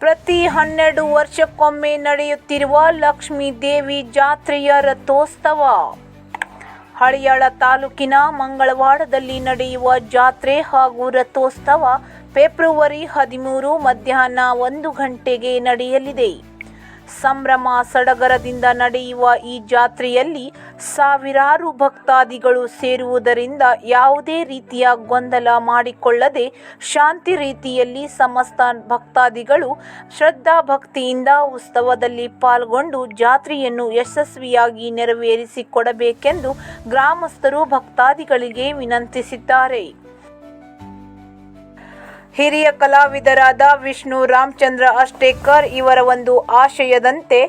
ಪ್ರತಿ 12 ವರ್ಷಕ್ಕೊಮ್ಮೆ ನಡೆಯುತ್ತಿರುವ ಲಕ್ಷ್ಮೀ ದೇವಿ ಜಾತ್ರೆಯ ರಥೋತ್ಸವ. ಹಳಿಯಾಳ ತಾಲೂಕಿನ ಮಂಗಳವಾಡದಲ್ಲಿ ನಡೆಯುವ ಜಾತ್ರೆ ಹಾಗೂ ರಥೋತ್ಸವ ಫೆಬ್ರವರಿ 13 ಮಧ್ಯಾಹ್ನ 1 ಗಂಟೆಗೆ ನಡೆಯಲಿದೆ. ಸಂಭ್ರಮ ಸಡಗರದಿಂದ ನಡೆಯುವ ಈ ಜಾತ್ರೆಯಲ್ಲಿ ಸಾವಿರಾರು ಭಕ್ತಾದಿಗಳು ಸೇರುವುದರಿಂದ ಯಾವುದೇ ರೀತಿಯ ಗೊಂದಲ ಮಾಡಿಕೊಳ್ಳದೆ ಶಾಂತಿ ರೀತಿಯಲ್ಲಿ ಸಮಸ್ತ ಭಕ್ತಾದಿಗಳು ಶ್ರದ್ಧಾ ಭಕ್ತಿಯಿಂದ ಉತ್ಸವದಲ್ಲಿ ಪಾಲ್ಗೊಂಡು ಜಾತ್ರೆಯನ್ನು ಯಶಸ್ವಿಯಾಗಿ ನೆರವೇರಿಸಿಕೊಡಬೇಕೆಂದು ಗ್ರಾಮಸ್ಥರು ಭಕ್ತಾದಿಗಳಿಗೆ ವಿನಂತಿಸಿದ್ದಾರೆ. ಹಿರಿಯ ಕಲಾವಿದರಾದ ವಿಷ್ಣು ರಾಮಚಂದ್ರ ಅಷ್ಟೇಕರ್ ಇವರ ಒಂದು ಆಶಯದಂತೆ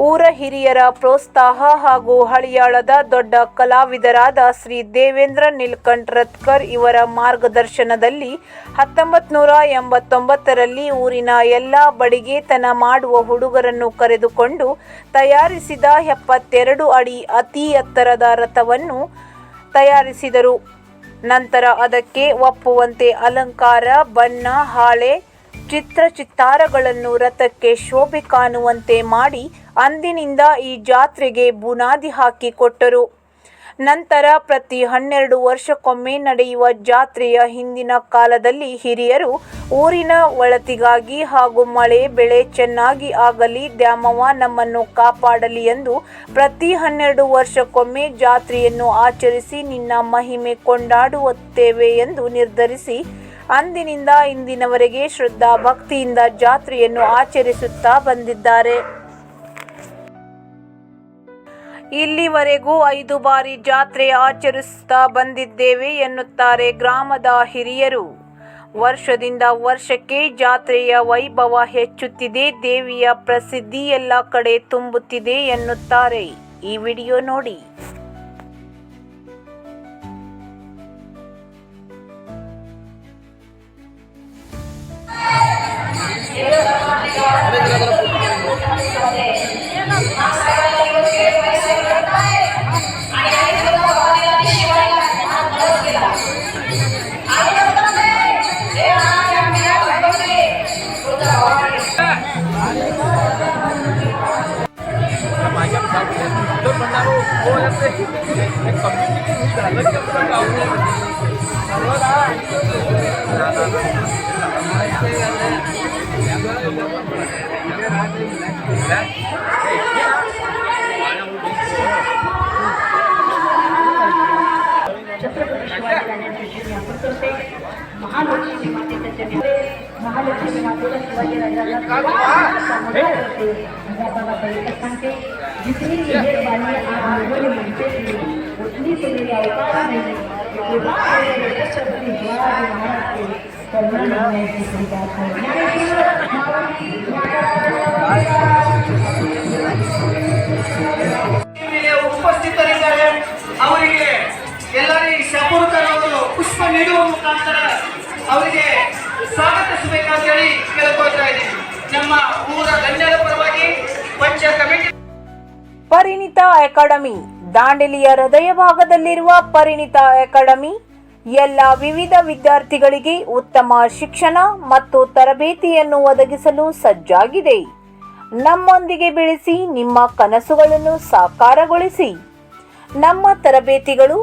ಊರ ಹಿರಿಯರ ಪ್ರೋತ್ಸಾಹ ಹಾಗೂ ಹಳಿಯಾಳದ ದೊಡ್ಡ ಕಲಾವಿದರಾದ ಶ್ರೀ ದೇವೇಂದ್ರ ನೀಲಕಂಠ ರತ್ಕರ್ ಇವರ ಮಾರ್ಗದರ್ಶನದಲ್ಲಿ 1989ರಲ್ಲಿ ಊರಿನ ಎಲ್ಲ ಬಡಿಗೆತನ ಮಾಡುವ ಹುಡುಗರನ್ನು ಕರೆದುಕೊಂಡು ತಯಾರಿಸಿದ 72 ಅಡಿ ಅತಿ ಎತ್ತರದ ರಥವನ್ನು ತಯಾರಿಸಿದರು. ನಂತರ ಅದಕ್ಕೆ ಒಪ್ಪುವಂತೆ ಅಲಂಕಾರ, ಬಣ್ಣ, ಹಾಳೆ, ಚಿತ್ತಾರಗಳನ್ನು ರಥಕ್ಕೆ ಶೋಭೆ ಕಾಣುವಂತೆ ಮಾಡಿ ಅಂದಿನಿಂದ ಈ ಜಾತ್ರೆಗೆ ಬುನಾದಿ ಹಾಕಿಕೊಟ್ಟರು. ನಂತರ ಪ್ರತಿ 12 ವರ್ಷಕ್ಕೊಮ್ಮೆ ನಡೆಯುವ ಜಾತ್ರೆಯ ಹಿಂದಿನ ಕಾಲದಲ್ಲಿ ಹಿರಿಯರು ಊರಿನ ಒಳಿತಿಗಾಗಿ ಹಾಗೂ ಮಳೆ ಬೆಳೆ ಚೆನ್ನಾಗಿ ಆಗಲಿ, ದ್ಯಾಮವ್ವ ನಮ್ಮನ್ನು ಕಾಪಾಡಲಿ ಎಂದು ಪ್ರತಿ 12 ವರ್ಷಕ್ಕೊಮ್ಮೆ ಜಾತ್ರೆಯನ್ನು ಆಚರಿಸಿ ನಿನ್ನ ಮಹಿಮೆ ಕೊಂಡಾಡುತ್ತೇವೆ ಎಂದು ನಿರ್ಧರಿಸಿ ಅಂದಿನಿಂದ ಇಂದಿನವರೆಗೆ ಶ್ರದ್ಧಾ ಭಕ್ತಿಯಿಂದ ಜಾತ್ರೆಯನ್ನು ಆಚರಿಸುತ್ತಾ ಬಂದಿದ್ದಾರೆ. ಇಲ್ಲಿವರೆಗೂ 5 ಬಾರಿ ಜಾತ್ರೆ ಆಚರಿಸುತ್ತಾ ಬಂದಿದ್ದೇವೆ ಎನ್ನುತ್ತಾರೆ ಗ್ರಾಮದ ಹಿರಿಯರು. ವರ್ಷದಿಂದ ವರ್ಷಕ್ಕೆ ಜಾತ್ರೆಯ ವೈಭವ ಹೆಚ್ಚುತ್ತಿದೆ, ದೇವಿಯ ಪ್ರಸಿದ್ಧಿ ಎಲ್ಲ ಕಡೆ ತುಂಬುತ್ತಿದೆ ಎನ್ನುತ್ತಾರೆ. ಈ ವಿಡಿಯೋ ನೋಡಿ. महालक्ष्मी मातेचा शिवाजी राजाला सांगते जितनी मेहरबानी आप लोगों ने मुझ पे की उतनी तो मेरी अवतार नहीं ಉಪಸ್ಥಿತರಿದ್ದಾರೆ. ಅವರಿಗೆ ಎಲ್ಲರಿಗೂ ಶಪುರಕರವರು ಪುಷ್ಪ ನೀಡುವ ಮುಖಾಂತರ ಅವರಿಗೆ ಸ್ವಾಗತಿಸಬೇಕಂತ ಹೇಳಿ ಕೇಳ್ಕೊಳ್ತಾ ಇದ್ದೀನಿ. ನಮ್ಮ ಊರ ಗಣ್ಯರ ಪರವಾಗಿ ಪಂಚ ಕಮಿಟಿ. ಪರಿಣಿತ ಅಕಾಡೆಮಿ ದಾಂಡೇಲಿಯ ಹೃದಯ ಭಾಗದಲ್ಲಿರುವ ಪರಿಣಿತ ಅಕಾಡೆಮಿ ಎಲ್ಲ ವಿವಿಧ ವಿದ್ಯಾರ್ಥಿಗಳಿಗೆ ಉತ್ತಮ ಶಿಕ್ಷಣ ಮತ್ತು ತರಬೇತಿಯನ್ನು ಒದಗಿಸಲು ಸಜ್ಜಾಗಿದೆ. ನಮ್ಮೊಂದಿಗೆ ಬೆಳೆಸಿ ನಿಮ್ಮ ಕನಸುಗಳನ್ನು ಸಾಕಾರಗೊಳಿಸಿ. ನಮ್ಮ ತರಬೇತಿಗಳು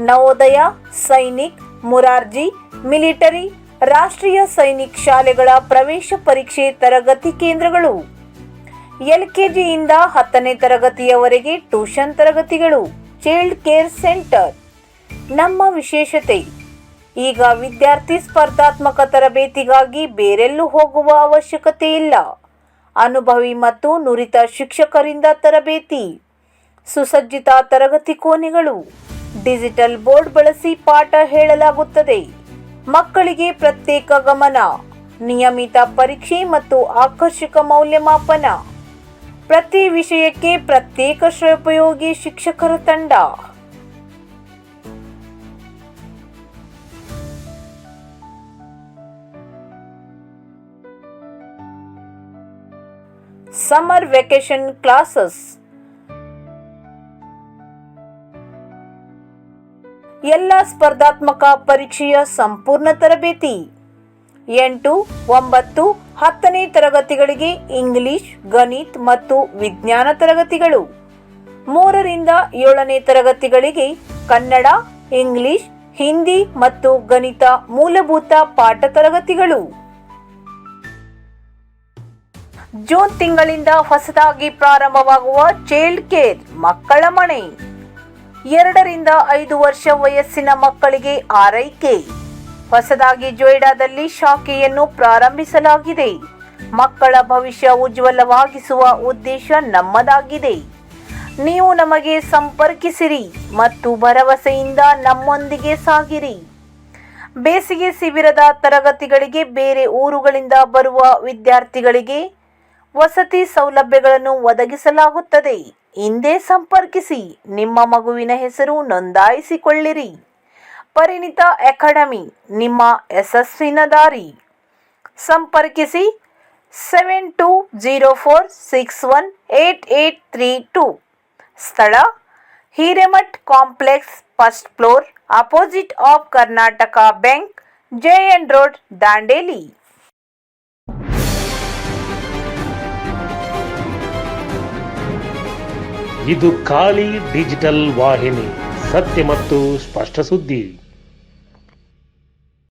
ನವೋದಯ, ಸೈನಿಕ್, ಮುರಾರ್ಜಿ, ಮಿಲಿಟರಿ, ರಾಷ್ಟ್ರೀಯ ಸೈನಿಕ್ ಶಾಲೆಗಳ ಪ್ರವೇಶ ಪರೀಕ್ಷೆ ತರಗತಿ ಕೇಂದ್ರಗಳು, LKGಯಿಂದ 10ನೇ ತರಗತಿಯವರೆಗೆ ಟ್ಯೂಷನ್ ತರಗತಿಗಳು, ಚೈಲ್ಡ್ ಕೇರ್ ಸೆಂಟರ್. ನಮ್ಮ ವಿಶೇಷತೆ, ಈಗ ವಿದ್ಯಾರ್ಥಿ ಸ್ಪರ್ಧಾತ್ಮಕ ತರಬೇತಿಗಾಗಿ ಬೇರೆಲ್ಲೂ ಹೋಗುವ ಅವಶ್ಯಕತೆ ಇಲ್ಲ. ಅನುಭವಿ ಮತ್ತು ನುರಿತ ಶಿಕ್ಷಕರಿಂದ ತರಬೇತಿ, ಸುಸಜ್ಜಿತ ತರಗತಿ ಕೋಣೆಗಳು, ಡಿಜಿಟಲ್ ಬೋರ್ಡ್ ಬಳಸಿ ಪಾಠ ಹೇಳಲಾಗುತ್ತದೆ. ಮಕ್ಕಳಿಗೆ ಪ್ರತ್ಯೇಕ ಗಮನ, ನಿಯಮಿತ ಪರೀಕ್ಷೆ ಮತ್ತು ಆಕರ್ಷಕ ಮೌಲ್ಯಮಾಪನ. ಪ್ರತಿ ವಿಷಯಕ್ಕೆ ಪ್ರತ್ಯೇಕ ಶ್ರೇಯೋಪಯೋಗಿ ಶಿಕ್ಷಕರ ತಂಡ. Summer vacation classes. ಎಲ್ಲ ಸ್ಪರ್ಧಾತ್ಮಕ ಪರೀಕ್ಷೆಯ ಸಂಪೂರ್ಣ ತರಬೇತಿ, 8, 9, 10ನೇ ತರಗತಿಗಳಿಗೆ ಇಂಗ್ಲಿಷ್, ಗಣಿತ ಮತ್ತು ವಿಜ್ಞಾನ ತರಗತಿಗಳು. 3ರಿಂದ 7ನೇ ತರಗತಿಗಳಿಗೆ ಕನ್ನಡ, ಇಂಗ್ಲಿಷ್, ಹಿಂದಿ ಮತ್ತು ಗಣಿತ ಮೂಲಭೂತ ಪಾಠ ತರಗತಿಗಳು. ಜೂನ್ ತಿಂಗಳಿಂದ ಹೊಸದಾಗಿ ಪ್ರಾರಂಭವಾಗುವ ಚೈಲ್ಡ್ ಕೇರ್ ಮಕ್ಕಳ ಮನೆ. 2ರಿಂದ 5 ವರ್ಷ ವಯಸ್ಸಿನ ಮಕ್ಕಳಿಗೆ ಆರೈಕೆ. ಹೊಸದಾಗಿ ಜೊಯ್ಡಾದಲ್ಲಿ ಶಾಖೆಯನ್ನು ಪ್ರಾರಂಭಿಸಲಾಗಿದೆ. ಮಕ್ಕಳ ಭವಿಷ್ಯ ಉಜ್ವಲವಾಗಿಸುವ ಉದ್ದೇಶ ನಮ್ಮದಾಗಿದೆ. ನೀವು ನಮಗೆ ಸಂಪರ್ಕಿಸಿರಿ ಮತ್ತು ಭರವಸೆಯಿಂದ ನಮ್ಮೊಂದಿಗೆ ಸಾಗಿರಿ. ಬೇಸಿಗೆ ಶಿಬಿರದ ತರಗತಿಗಳಿಗೆ ಬೇರೆ ಊರುಗಳಿಂದ ಬರುವ ವಿದ್ಯಾರ್ಥಿಗಳಿಗೆ ವಸತಿ ಸೌಲಭ್ಯಗಳನ್ನು ಒದಗಿಸಲಾಗುತ್ತದೆ. ಹಿಂದೆ ಸಂಪರ್ಕಿಸಿ. ನಿಮ್ಮ ಮಗುವಿನ ಹೆಸರು ನೋಂದಾಯಿಸಿಕೊಳ್ಳಿರಿ. ಪರಿಣಿತ ಅಕಾಡೆಮಿ, ನಿಮ್ಮ ಯಶಸ್ಸಿನ ದಾರಿ. ಸಂಪರ್ಕಿಸಿ 7204618832. ಸ್ಥಳ Hiremath complex, first floor, opposite of Karnataka bank, JN road, Dandeli. ಇದು ಖಾಲಿ ಡಿಜಿಟಲ್ ವಾಹಿನಿ, ಸತ್ಯ ಮತ್ತು ಸ್ಪಷ್ಟ ಸುದ್ದಿ.